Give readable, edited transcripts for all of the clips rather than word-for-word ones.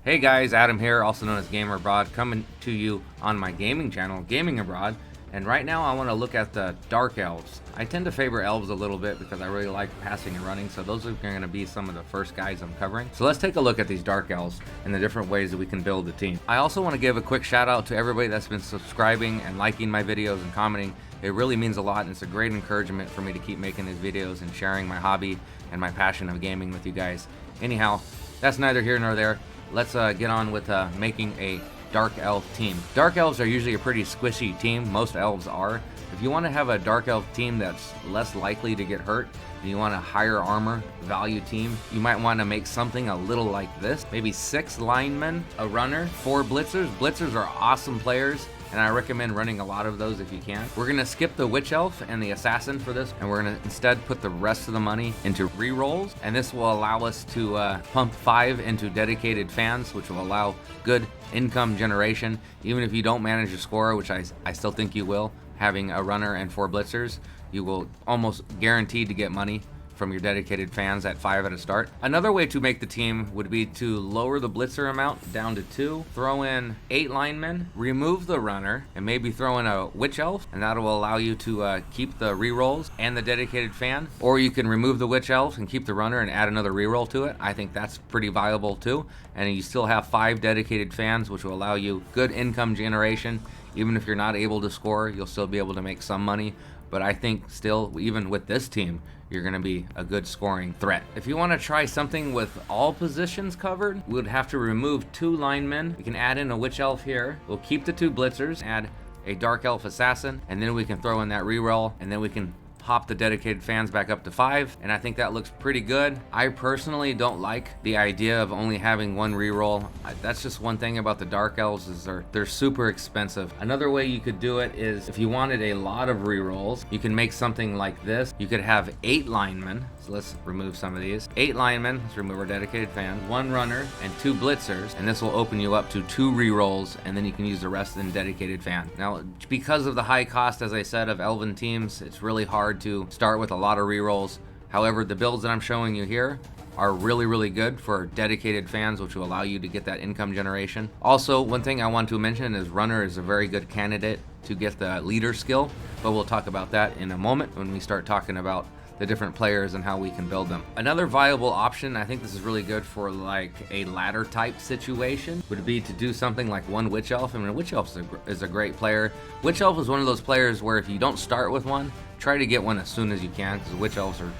Hey guys, Adam here, also known as Gamer Abroad, coming to you on my gaming channel, Gaming Abroad. And right now I want to look at the Dark Elves. I tend to favor elves a little bit because I really like passing and running, so those are going to be some of the first guys I'm covering. So let's take a look at these Dark Elves and the different ways that we can build a team. I also want to give a quick shout out to everybody that's been subscribing and liking my videos and commenting. It really means a lot, and it's a great encouragement for me to keep making these videos and sharing my hobby and my passion of gaming with you guys. Anyhow, that's neither here nor there. Let's get on with making a Dark Elf team. Dark Elves are usually a pretty squishy team. Most elves are. If you want to have a Dark Elf team that's less likely to get hurt, and you want a higher armor value team, you might want to make something a little like this. Maybe 6 linemen, a runner, 4 blitzers. Blitzers are awesome players, and I recommend running a lot of those if you can. We're gonna skip the witch elf and the assassin for this, and we're gonna instead put the rest of the money into re-rolls, and this will allow us to pump 5 into dedicated fans, which will allow good income generation. Even if you don't manage to score, which I still think you will, having a runner and 4 blitzers, you will almost guaranteed to get money from your dedicated fans at 5 at a start. Another way to make the team would be to lower the blitzer amount down to 2, throw in 8 linemen, remove the runner, and maybe throw in a witch elf, and that will allow you to keep the rerolls and the dedicated fan. Or you can remove the witch elf and keep the runner and add another reroll to it. I think that's pretty viable too. And you still have 5 dedicated fans, which will allow you good income generation. Even if you're not able to score, you'll still be able to make some money. But I think still, even with this team, you're going to be a good scoring threat. If you want to try something with all positions covered, we would have to remove 2 linemen. We can add in a witch elf here. We'll keep the 2 blitzers, add a dark elf assassin, and then we can throw in that reroll, and then we can pop the dedicated fans back up to 5, and I think that looks pretty good. I personally don't like the idea of only having 1 reroll. That's just one thing about the Dark Elves, is they're super expensive. Another way you could do it is if you wanted a lot of rerolls, you can make something like this. You could have 8 linemen. So let's remove some of these. 8 linemen, let's remove our dedicated fans, 1 runner, and 2 blitzers, and this will open you up to 2 rerolls, and then you can use the rest in dedicated fan. Now, because of the high cost, as I said, of elven teams, it's really hard to start with a lot of rerolls. However, the builds that I'm showing you here are really good for dedicated fans, which will allow you to get that income generation. Also, one thing I want to mention is runner is a very good candidate to get the leader skill, but we'll talk about that in a moment when we start talking about the different players and how we can build them. Another viable option, I think this is really good for like a ladder type situation, would be to do something like 1 witch elf. I mean, witch elf is a great player. Witch elf is one of those players where if you don't start with one, try to get one as soon as you can, because witch elves are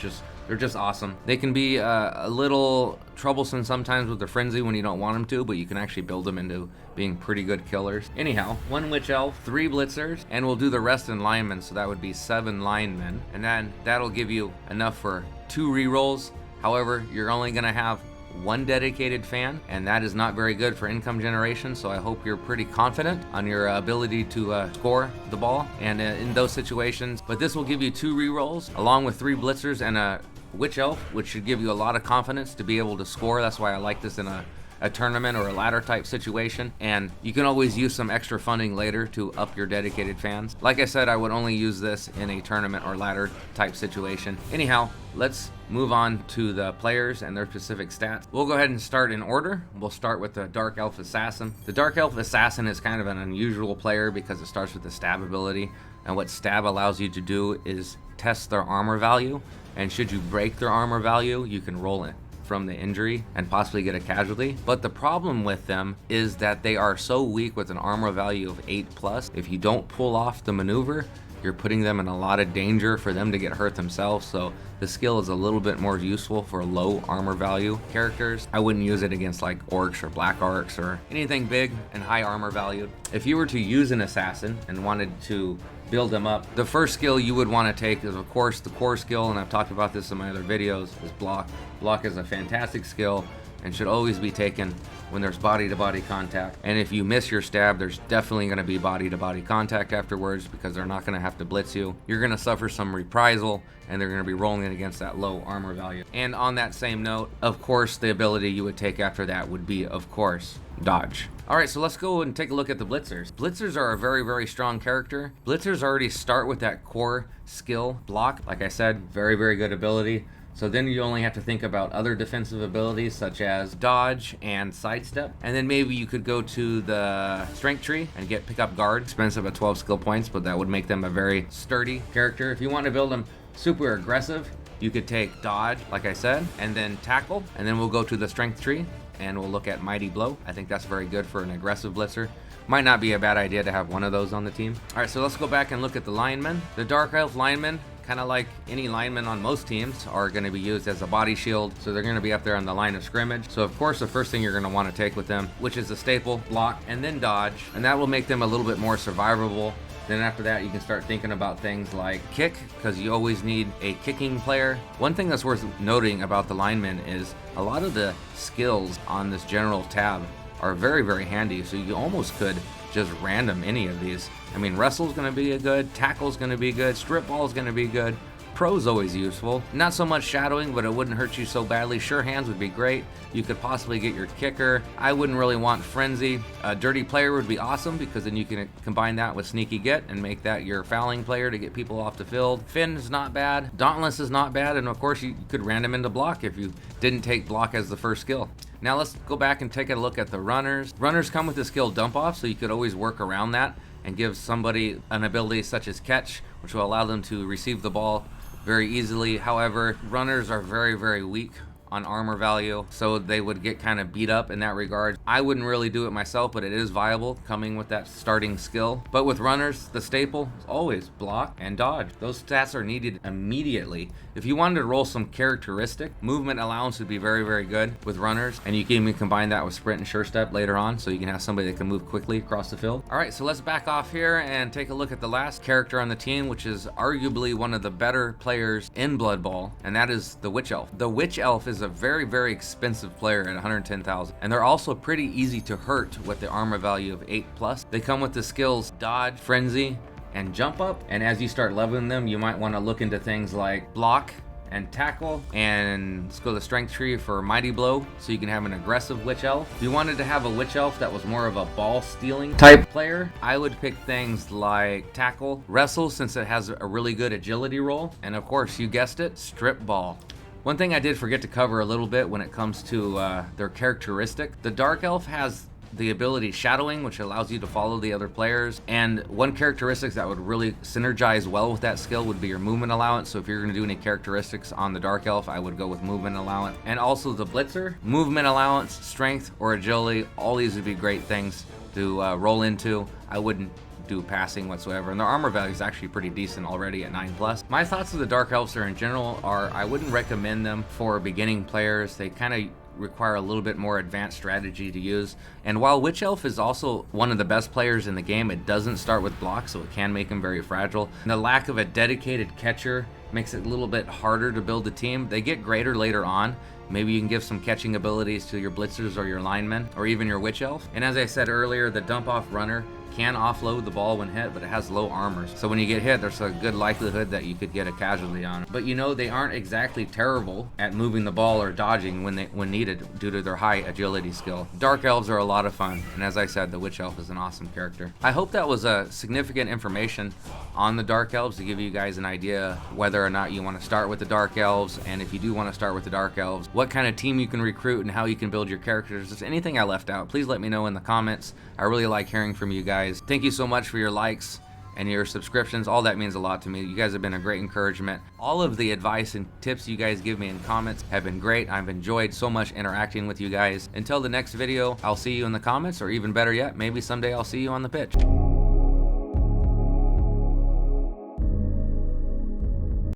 they're just awesome. They can be a little troublesome sometimes with their frenzy when you don't want them to, but you can actually build them into being pretty good killers. Anyhow, 1 witch elf, 3 blitzers, and we'll do the rest in linemen, so that would be 7 linemen, and then that'll give you enough for 2 rerolls. However, you're only gonna have 1 dedicated fan, and that is not very good for income generation, so I hope you're pretty confident on your ability to score the ball and in those situations. But this will give you 2 rerolls along with 3 blitzers and a witch elf, which should give you a lot of confidence to be able to score. That's why I like this in a tournament or a ladder type situation, and you can always use some extra funding later to up your dedicated fans. Like I said, I would only use this in a tournament or ladder type situation. Anyhow, let's move on to the players and their specific stats. We'll go ahead and start in order. We'll start with the Dark Elf Assassin. The Dark Elf Assassin is kind of an unusual player because it starts with the stab ability, and what stab allows you to do is test their armor value, and should you break their armor value, you can roll it from the injury and possibly get a casualty. But the problem with them is that they are so weak with an armor value of 8+. If you don't pull off the maneuver, you're putting them in a lot of danger for them to get hurt themselves. So the skill is a little bit more useful for low armor value characters. I wouldn't use it against like orcs or black orcs or anything big and high armor valued. If you were to use an assassin and wanted to build them up, the first skill you would want to take is, of course, the core skill, and I've talked about this in my other videos, is block. Block is a fantastic skill and should always be taken when there's body-to-body contact. And if you miss your stab, there's definitely going to be body-to-body contact afterwards, because they're not going to have to blitz you. You're going to suffer some reprisal, and they're going to be rolling it against that low armor value. And on that same note, of course, the ability you would take after that would be, of course, dodge. Alright, so let's go and take a look at the blitzers. Blitzers are a very strong character. Blitzers already start with that core skill block. Like I said, very good ability. So then you only have to think about other defensive abilities such as dodge and sidestep. And then maybe you could go to the strength tree and pick up guard. Expensive at 12 skill points, but that would make them a very sturdy character. If you want to build them super aggressive, you could take dodge, like I said, and then tackle. And then we'll go to the strength tree and we'll look at mighty blow. I think that's very good for an aggressive blitzer. Might not be a bad idea to have one of those on the team. All right, so let's go back and look at the linemen. The Dark Elf linemen, kind of like any lineman on most teams, are going to be used as a body shield. So they're going to be up there on the line of scrimmage. So of course, the first thing you're going to want to take with them, which is a staple, block, and then dodge. And that will make them a little bit more survivable. Then after that, you can start thinking about things like kick, because you always need a kicking player. One thing that's worth noting about the linemen is a lot of the skills on this general tab are very, very handy. So you almost could just random any of these. I mean, wrestle's going to be a good, tackle's going to be good, strip ball's going to be good. Pro's always useful. Not so much shadowing, but it wouldn't hurt you so badly. Sure hands would be great. You could possibly get your kicker. I wouldn't really want frenzy. A dirty player would be awesome because then you can combine that with sneaky get and make that your fouling player to get people off the field. Finn is not bad. Dauntless is not bad. And of course you could random into block if you didn't take block as the first skill. Now let's go back and take a look at the runners. Runners come with the skill dump off, so you could always work around that and give somebody an ability such as catch, which will allow them to receive the ball very easily. However, runners are very, very weak on armor value, so they would get kind of beat up in that regard. I wouldn't really do it myself, but it is viable coming with that starting skill. But with runners, the staple is always block and dodge. Those stats are needed immediately. If you wanted to roll some characteristic, movement allowance would be very, very good with runners, and you can even combine that with sprint and sure step later on, so you can have somebody that can move quickly across the field. All right, so let's back off here and take a look at the last character on the team, which is arguably one of the better players in Blood Bowl, and that is the Witch Elf. The Witch Elf is a very, very expensive player at 110,000, and they're also pretty easy to hurt with the armor value of 8+. They come with the skills dodge, frenzy, and jump up, and as you start leveling them, you might want to look into things like block and tackle, and let's go to the strength tree for mighty blow, so you can have an aggressive witch elf. If you wanted to have a witch elf that was more of a ball stealing type player, I would pick things like tackle, wrestle, since it has a really good agility roll, and of course, you guessed it, strip ball. One thing I did forget to cover a little bit when it comes to their characteristic, the Dark Elf has the ability shadowing, which allows you to follow the other players, and one characteristic that would really synergize well with that skill would be your movement allowance. So if you're going to do any characteristics on the Dark Elf, I would go with movement allowance. And also the Blitzer, movement allowance, strength, or agility, all these would be great things to roll into. I wouldn't do passing whatsoever, and their armor value is actually pretty decent already at 9+. My thoughts of the Dark Elves in general are I wouldn't recommend them for beginning players. They kind of require a little bit more advanced strategy to use, and while Witch Elf is also one of the best players in the game, it doesn't start with block, so it can make him very fragile. And the lack of a dedicated catcher makes it a little bit harder to build a team. They get greater later on. Maybe you can give some catching abilities to your blitzers or your linemen, or even your Witch Elf. And as I said earlier, the dump off runner can offload the ball when hit, but it has low armors. So when you get hit, there's a good likelihood that you could get a casualty on it. But you know, they aren't exactly terrible at moving the ball or dodging when needed due to their high agility skill. Dark Elves are a lot of fun, and as I said, the Witch Elf is an awesome character. I hope that was a significant information on the Dark Elves to give you guys an idea whether or not you want to start with the Dark Elves, and if you do want to start with the Dark Elves, what kind of team you can recruit and how you can build your characters. If there's anything I left out, please let me know in the comments. I really like hearing from you guys. Thank you so much for your likes and your subscriptions. All that means a lot to me. You guys have been a great encouragement. All of the advice and tips you guys give me in comments have been great. I've enjoyed so much interacting with you guys. Until the next video, I'll see you in the comments, or even better yet, maybe someday I'll see you on the pitch.